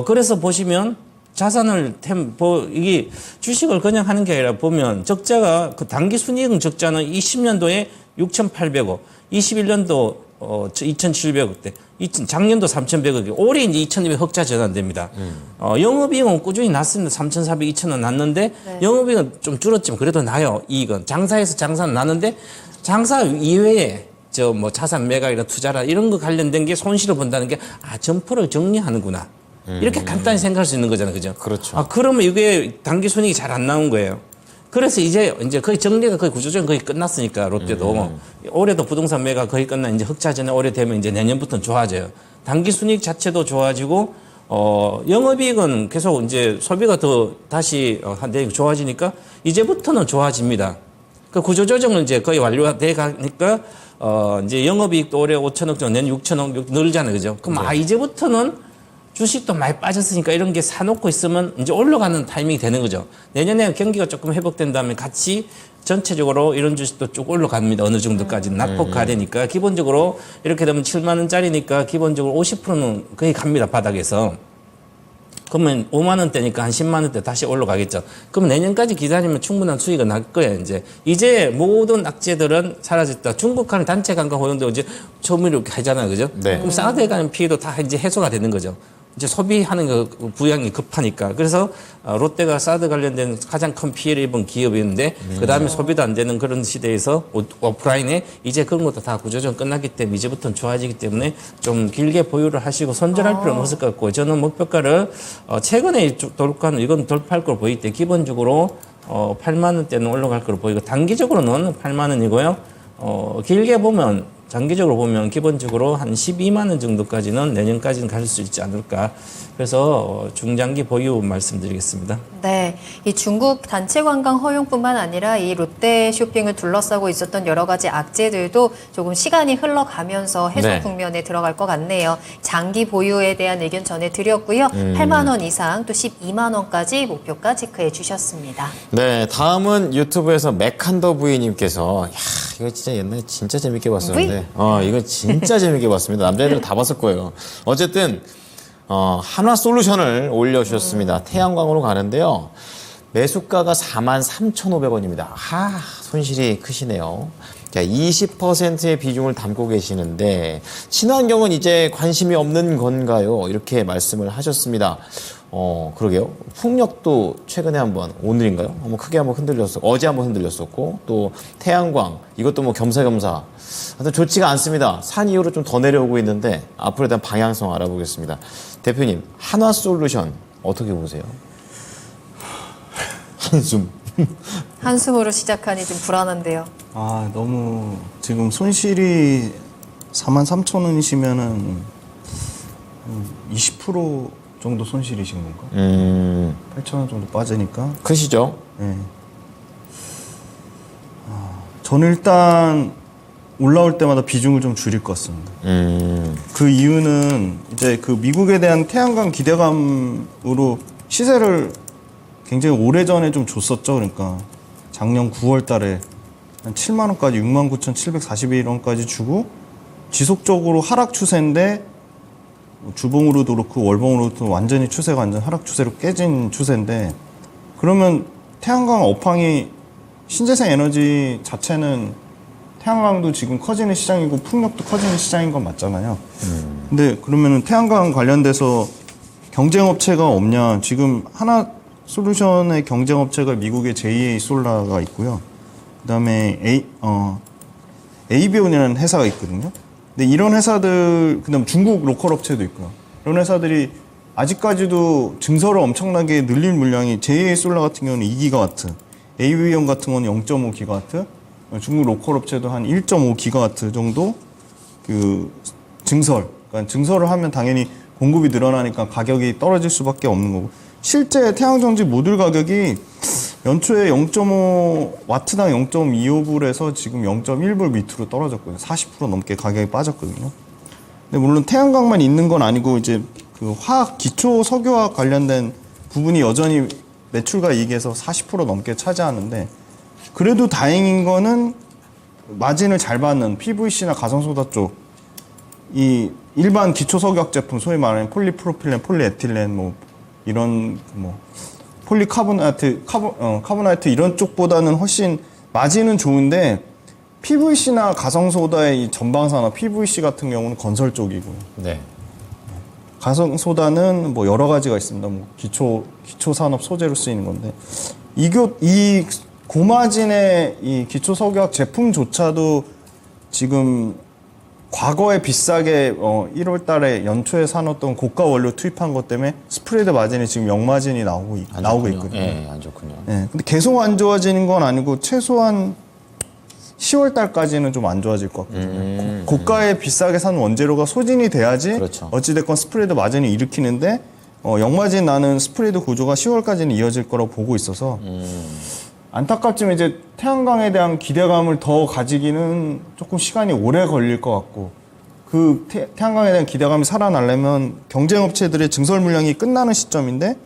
그래서 보시면 자산을 이게 주식을 그냥 하는 게 아니라 보면 적자가 그 단기 순이익 적자는 20년도에 6,800억, 21년도 2,700억대, 작년도 3,100억이, 올해 이제 2,200 흑자 전환됩니다. 영업이익은 꾸준히 났습니다. 3,400, 2,000원 났는데 영업이익은 좀 줄었지만 그래도 나요. 이익은 장사에서 장사는 나는데 장사 이외에 뭐 자산 매각이나 투자라 이런 거 관련된 게 손실을 본다는 게 점포를 정리하는구나. 이렇게 간단히 생각할 수 있는 거잖아요, 그죠? 그렇죠. 그러면 이게 단기 순이익이 잘 안 나온 거예요. 그래서 이제 거의 정리가 거의 구조적으로 거의 끝났으니까 롯데도 올해도 부동산 매각 거의 끝나 이제 흑자 전에 올해 되면 이제 내년부터는 좋아져요. 단기 순이익 자체도 좋아지고 영업이익은 계속 이제 소비가 더 다시 좋아지니까 이제부터는 좋아집니다. 그 구조 조정은 이제 거의 완료돼 가니까 이제 영업이익도 올해 5천억 정도 내년 6천억 늘잖아요, 그죠? 그럼 이제부터는 주식도 많이 빠졌으니까 이런 게 사놓고 있으면 이제 올라가는 타이밍이 되는 거죠. 내년에 경기가 조금 회복된 다음에 같이 전체적으로 이런 주식도 쭉 올라갑니다. 어느 정도까지 낙폭 되니까 기본적으로 이렇게 되면 7만 원짜리니까 기본적으로 50%는 거의 갑니다. 바닥에서. 그러면 5만 원대니까 한 10만 원대 다시 올라가겠죠. 그럼 내년까지 기다리면 충분한 수익은 날 거예요, 이제 모든 악재들은 사라졌다. 중국하는 단체 관광 호용도 이제 처음 이렇게 하잖아요, 그죠? 네. 그럼 사드에 가는 피해도 다 이제 해소가 되는 거죠. 이제 소비하는 그 부양이 급하니까. 그래서 롯데가 사드 관련된 가장 큰 피해를 입은 기업이었는데 그다음에 소비도 안 되는 그런 시대에서 오프라인에 이제 그런 것도 다 구조조정 끝났기 때문에 이제부터는 좋아지기 때문에 좀 길게 보유를 하시고 손절할 필요는 없을 것 같고 저는 목표가를 최근에 돌파는 이건 돌파할 걸 보이기 때문에 기본적으로 8만 원대는 올라갈 걸로 보이고 단기적으로는 8만 원이고요. 길게 보면 장기적으로 보면 기본적으로 한 12만 원 정도까지는 내년까지는 갈 수 있지 않을까. 그래서 중장기 보유 말씀드리겠습니다. 네, 이 중국 단체 관광 허용뿐만 아니라 이 롯데 쇼핑을 둘러싸고 있었던 여러 가지 악재들도 조금 시간이 흘러가면서 해소 네. 국면에 들어갈 것 같네요. 장기 보유에 대한 의견 전해드렸고요. 8만 원 이상 또 12만 원까지 목표가 체크해 주셨습니다. 네, 다음은 유튜브에서 맥한더 부인님께서 야, 이거 진짜 옛날에 진짜 재밌게 봤었는데 이거 진짜 재밌게 봤습니다. 남자애들은 다 봤을 거예요. 어쨌든 한화솔루션을 올려주셨습니다. 태양광으로 가는데요. 매수가가 43,500원입니다. 손실이 크시네요. 자, 20%의 비중을 담고 계시는데 친환경은 이제 관심이 없는 건가요? 이렇게 말씀을 하셨습니다. 그러게요. 풍력도 최근에 한번 오늘인가요? 크게 한번 흔들렸었고 어제 한번 흔들렸었고 또 태양광 이것도 뭐 겸사겸사 하여튼 좋지가 않습니다. 산 이후로 좀 더 내려오고 있는데 앞으로에 대한 방향성 알아보겠습니다. 대표님, 한화솔루션 어떻게 보세요? 한숨. 한숨으로 시작하니 좀 불안한데요. 너무 지금 손실이 43,000원이시면은 20% 정도 손실이신 건가? 8,000원 정도 빠지니까. 크시죠? 네. 저는 일단 올라올 때마다 비중을 좀 줄일 것 같습니다. 그 이유는 이제 그 미국에 대한 태양광 기대감으로 시세를 굉장히 오래전에 좀 줬었죠. 그러니까 작년 9월 달에 한 7만 원까지 69,741원까지 주고 지속적으로 하락 추세인데 주봉으로도 그렇고 월봉으로도 완전히 추세가 완전 하락 추세로 깨진 추세인데 그러면 태양광 업황이 신재생 에너지 자체는 태양광도 지금 커지는 시장이고 풍력도 커지는 시장인 건 맞잖아요. 근데 그러면은 태양광 관련돼서 경쟁업체가 없냐? 지금 하나솔루션의 경쟁업체가 미국의 JA 솔라가 있고요. 그다음에 에이비온이라는 회사가 있거든요. 근데 이런 회사들, 그다음 중국 로컬 업체도 있고요. 이런 회사들이 아직까지도 증설을 엄청나게 늘릴 물량이 JA 솔라 같은 경우는 2기가와트, 에이비온 같은 경우는 0.5기가와트, 중국 로컬 업체도 한 1.5기가와트 정도 그 그러니까 증설을 하면 당연히 공급이 늘어나니까 가격이 떨어질 수밖에 없는 거고 실제 태양전지 모듈 가격이 연초에 0.5와트당 0.25불에서 지금 0.1불 밑으로 떨어졌거든요. 40% 넘게 가격이 빠졌거든요. 근데 물론 태양광만 있는 건 아니고 이제 그 화학 기초 석유와 관련된 부분이 여전히 매출과 이익에서 40% 넘게 차지하는데 그래도 다행인 거는 마진을 잘 받는 PVC나 가성소다 쪽, 이 일반 기초 석유학 제품, 소위 말하는 폴리프로필렌, 폴리에틸렌, 뭐 이런 뭐 폴리카보나이트, 카보나이트 이런 쪽보다는 훨씬 마진은 좋은데 PVC나 가성소다의 이 전방산업 PVC 같은 경우는 건설 쪽이고요. 네. 가성소다는 뭐 여러 가지가 있습니다. 뭐 기초 산업 소재로 쓰이는 건데 이 고마진의 이 기초 석유학 제품조차도 지금 과거에 비싸게 1월 달에 연초에 사놓던 고가 원료 투입한 것 때문에 스프레드 마진이 지금 0마진이 나오고 있거든요. 네, 안 좋군요. 네, 근데 계속 안 좋아지는 건 아니고 최소한 10월 달까지는 좀 안 좋아질 것 같거든요. 고가에 비싸게 산 원재료가 소진이 돼야지 그렇죠. 어찌됐건 스프레드 마진을 일으키는데 0마진 나는 스프레드 구조가 10월까지는 이어질 거라고 보고 있어서 안타깝지만 이제 태양광에 대한 기대감을 더 가지기는 조금 시간이 오래 걸릴 것 같고 그 태양광에 대한 기대감이 살아나려면 경쟁업체들의 증설 물량이 끝나는 시점인데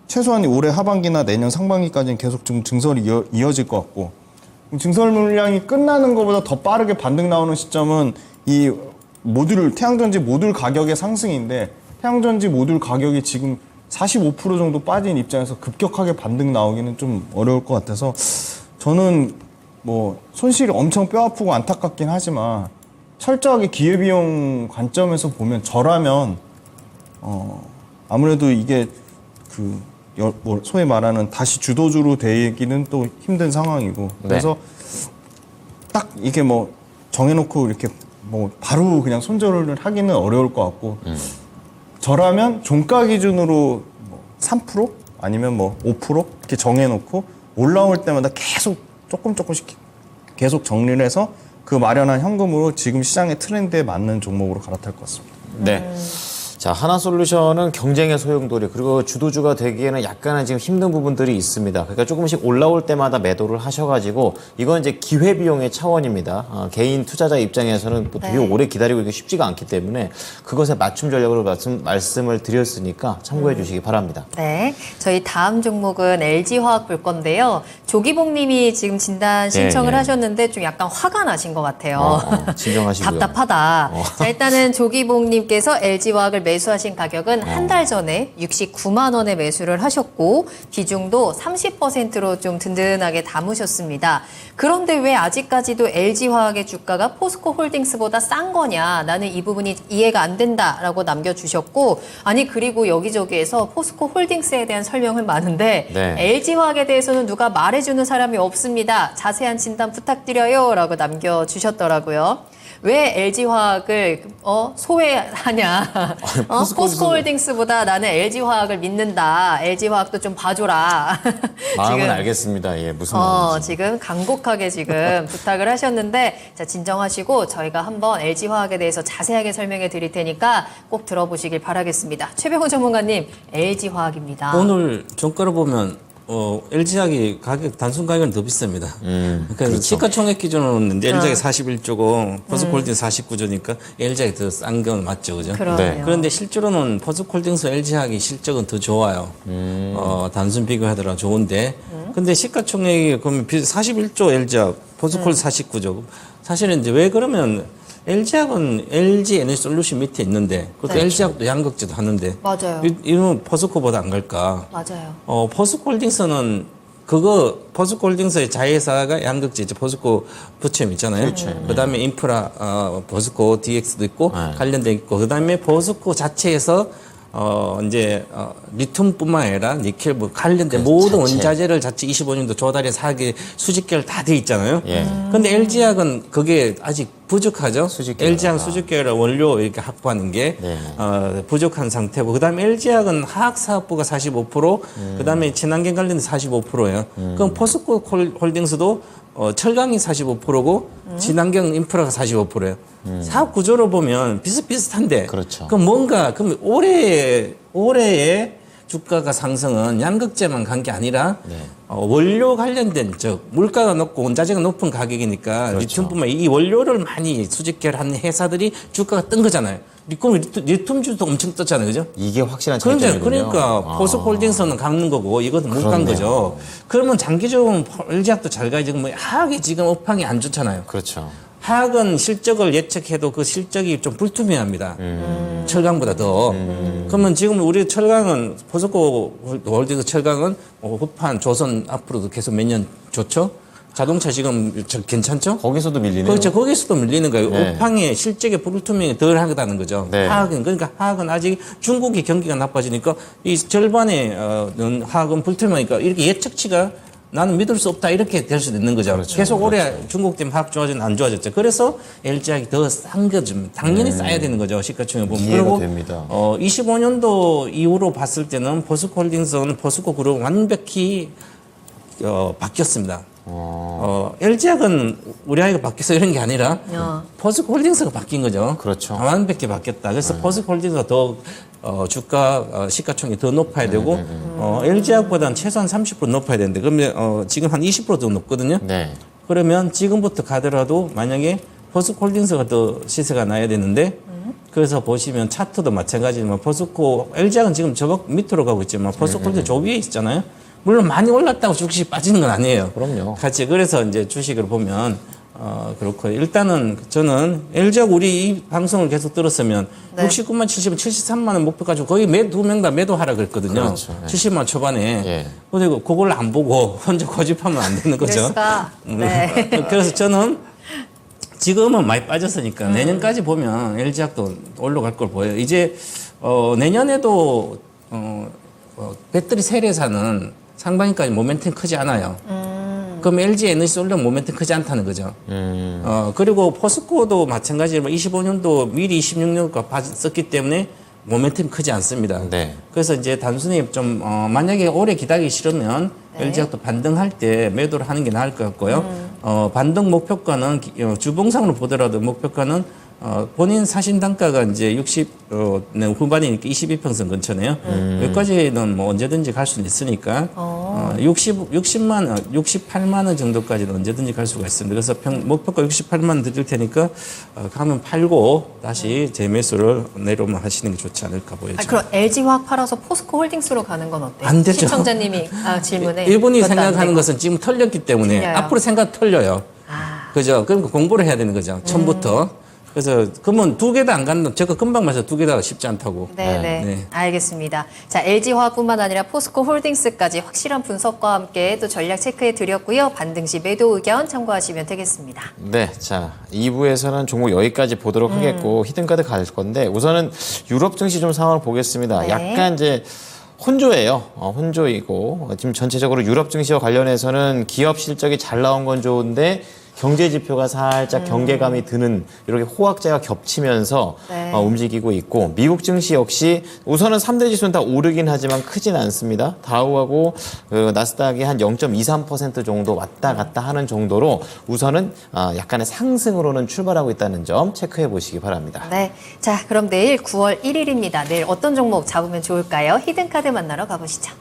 최소한 올해 하반기나 내년 상반기까지는 계속 좀 증설이 이어질 것 같고 증설 물량이 끝나는 것보다 더 빠르게 반등 나오는 시점은 이 태양전지 모듈 가격의 상승인데 태양전지 모듈 가격이 지금 45% 정도 빠진 입장에서 급격하게 반등 나오기는 좀 어려울 것 같아서 저는 뭐 손실이 엄청 뼈아프고 안타깝긴 하지만 철저하게 기회비용 관점에서 보면 저라면 아무래도 이게 뭐 소위 말하는 다시 주도주로 되기는 또 힘든 상황이고 그래서 딱 이게 뭐 정해놓고 이렇게 뭐 바로 그냥 손절을 하기는 어려울 것 같고 저라면 종가 기준으로 뭐 3% 아니면 뭐 5% 이렇게 정해놓고 올라올 때마다 계속 조금씩 계속 정리를 해서 그 마련한 현금으로 지금 시장의 트렌드에 맞는 종목으로 갈아탈 것 같습니다. 네. 자, 하나솔루션은 경쟁의 소용돌이 그리고 주도주가 되기에는 약간은 지금 힘든 부분들이 있습니다. 그러니까 조금씩 올라올 때마다 매도를 하셔가지고 이건 이제 기회비용의 차원입니다. 개인 투자자 입장에서는 또 되게 오래 기다리고 이게 쉽지가 않기 때문에 그것에 맞춤 전략으로 말씀을 드렸으니까 참고해 주시기 바랍니다. 네, 저희 다음 종목은 LG화학 볼 건데요. 조기봉님이 지금 진단 신청을 예. 하셨는데 좀 약간 화가 나신 것 같아요. 진정하시고요. 답답하다. 자, 일단은 조기봉님께서 LG화학을 매수하신 가격은 한 달 전에 69만 원에 매수를 하셨고 비중도 30%로 좀 든든하게 담으셨습니다. 그런데 왜 아직까지도 LG화학의 주가가 포스코홀딩스보다 싼 거냐? 나는 이 부분이 이해가 안 된다라고 남겨주셨고 아니 그리고 여기저기에서 포스코홀딩스에 대한 설명은 많은데 네. LG화학에 대해서는 누가 말해주는 사람이 없습니다. 자세한 진단 부탁드려요 라고 남겨주셨더라고요. 왜 LG화학을 소외하냐? 포스코홀딩스보다 나는 LG화학을 믿는다. LG화학도 좀 봐줘라. 마음은 지금, 알겠습니다. 예, 무슨 말인지. 지금 간곡하게 지금 부탁을 하셨는데 자 진정하시고 저희가 한번 LG화학에 대해서 자세하게 설명해 드릴 테니까 꼭 들어보시길 바라겠습니다. 최병호 전문가님, LG화학입니다. 오늘 종가를 보면 LG화학이 단순 가격은 더 비쌉니다. 그러니까 시가총액 기준으로는 이제 LG화학이 41조고 포스코홀딩스 49조니까 LG화학이 더 싼 건 맞죠, 그죠? 그러네요. 네. 그런데 실제로는 포스코홀딩스 LG화학이 실적은 더 좋아요. 단순 비교하더라 좋은데. 근데 시가총액이 그러면 41조 LG화학, 포스코홀 49조. 사실은 이제 왜 그러면 LG화학은 LG 에너지 솔루션 밑에 있는데 그것도 네. LG화학도 양극재도 하는데 맞아요. 이건 포스코보다 안 갈까? 맞아요. 포스코홀딩스는 포스코홀딩스의 자회사가 양극재 이제 포스코 부처임 있잖아요. 그렇죠. 그다음에 인프라 포스코 DX도 있고 네. 관련돼 있고 그다음에 포스코 자체에서 리튬뿐만 아니라 니켈 뭐 관련된 모든 자체. 원자재를 자체 25년도 조달해 사기 수직계열 다 돼 있잖아요. 예. 근데 LG화학은 그게 아직 부족하죠. 수직계열. LG화학 수직계열 원료 이렇게 확보하는 게 네. 부족한 상태고 그다음에 LG화학은 화학사업부가 45%, 그다음에 친환경 관련 45%예요. 그럼 포스코 홀딩스도 철강이 45%고 친환경 인프라가 45%예요. 사업 구조로 보면 비슷비슷한데 그렇죠. 그럼 올해의 주가가 상승은 양극재만 간 게 아니라 네. 원료 관련된 즉 물가가 높고 원자재가 높은 가격이니까 그렇죠. 리튬뿐만 이 원료를 많이 수직계열한 회사들이 주가가 뜬 거잖아요. 리튬주도 엄청 떴잖아요, 그죠? 이게 확실한 그런데 차이점이군요. 그러니까 포스코홀딩스는 감는 거고 이것은 못 간 그렇네요. 거죠. 그러면 장기적으로 LG화학도 잘 가야지. 뭐 화학이 지금 업황이 안 좋잖아요. 그렇죠. 화학은 실적을 예측해도 그 실적이 좀 불투명합니다. 철강보다 더. 그러면 지금 우리 철강은 포스코 홀딩스 철강은 후판 조선 앞으로도 계속 몇 년 좋죠? 자동차 지금 괜찮죠? 거기서도 밀리네요. 그렇죠. 거기서도 밀리는 거예요. 네. 업황의 실적의 불투명이 덜 하다는 거죠. 네. 그러니까 화학은 아직 중국이 경기가 나빠지니까 이 절반의 화학은 불투명하니까 이렇게 예측치가 나는 믿을 수 없다 이렇게 될 수도 있는 거죠. 그렇죠. 계속 올해 중국 때문에 화학 좋아지는 안 좋아졌죠. 그래서 LG화학이 더 싼 거죠. 당연히 싸야 되는 거죠. 시가총액 보면. 이해가 그리고 됩니다. 25년도 이후로 봤을 때는 포스코홀딩스는 포스코 그룹 완벽히 바뀌었습니다. LG화학은 우리 아이가 바뀌어서 이런 게 아니라 포스코홀딩스가 바뀐 거죠. 그렇죠. 완벽히 바뀌었다. 그래서 포스코홀딩스가 더 주가 시가총액이 더 높아야 되고 LG화학보다는 최소한 30% 높아야 되는데 그러면 지금 한 20%도 높거든요. 네. 그러면 지금부터 가더라도 만약에 포스코홀딩스가 더 시세가 나야 되는데 그래서 보시면 차트도 마찬가지지만 LG화학은 지금 저 밑으로 가고 있지만 포스코홀딩스 저 위에 있잖아요. 물론 많이 올랐다고 주식이 빠지는 건 아니에요. 그럼요. 같이 그래서 이제 주식을 보면 그렇고 일단은 저는 LG화학 우리 이 방송을 계속 들었으면 네. 69만 70만 73만 원 목표 가지고 거의 두 명 다 매도하라 그랬거든요. 그렇죠. 네. 70만 초반에. 예. 그리고 그걸 안 보고 혼자 고집하면 안 되는 거죠. 그럴수가. 네. 그래서 저는 지금은 많이 빠졌으니까 내년까지 보면 LG화학도 올라갈 걸 보여요. 이제 내년에도 배터리 셀에서는 상반기까지 모멘텀이 크지 않아요. 그럼 LG 에너지 솔루션 모멘텀 크지 않다는 거죠. 그리고 포스코도 마찬가지로 25년도 미리 26년도 썼기 때문에 모멘텀이 크지 않습니다. 네. 그래서 이제 단순히 좀 만약에 오래 기다리기 싫으면 네. LG가 또 반등할 때 매도를 하는 게 나을 것 같고요. 반등 목표가는 주봉상으로 보더라도 목표가는 본인 사신 단가가 이제 60 후반이니까 22평선 근처네요. 여기까지는 뭐 언제든지 갈 수는 있으니까 68만 원 정도까지는 언제든지 갈 수가 있습니다. 그래서 목표가 68만 원 드릴 테니까 가면 팔고 다시 재매수를 내려오면 하시는 게 좋지 않을까 보여요. 그럼 LG화학 팔아서 포스코 홀딩스로 가는 건 어때요? 안 되죠. 시청자님이 질문에 일본이 그것도 안 생각하는 되고. 것은 지금 털렸기 때문에 틀려요. 앞으로 생각 털려요. 그죠? 그러니까 공부를 해야 되는 거죠. 처음부터. 그래서 그러면 두 개 다 안 간다. 제가 금방 말해서 두 개 다 쉽지 않다고. 네네. 네. 알겠습니다. 자, LG화학뿐만 아니라 포스코 홀딩스까지 확실한 분석과 함께 또 전략 체크해 드렸고요. 반등 시 매도 의견 참고하시면 되겠습니다. 네, 자 2부에서는 종목 여기까지 보도록 하겠고 히든카드 갈 건데 우선은 유럽 증시 좀 상황을 보겠습니다. 네. 약간 이제 혼조예요. 혼조이고 지금 전체적으로 유럽 증시와 관련해서는 기업 실적이 잘 나온 건 좋은데 경제 지표가 살짝 경계감이 드는 이렇게 호황제가 겹치면서 네. 움직이고 있고 미국 증시 역시 우선은 3대 지수는 다 오르긴 하지만 크진 않습니다. 다우하고 나스닥이 한 0.23% 정도 왔다 갔다 하는 정도로 우선은 약간의 상승으로는 출발하고 있다는 점 체크해 보시기 바랍니다. 네. 자, 그럼 내일 9월 1일입니다. 내일 어떤 종목 잡으면 좋을까요? 히든카드 만나러 가보시죠.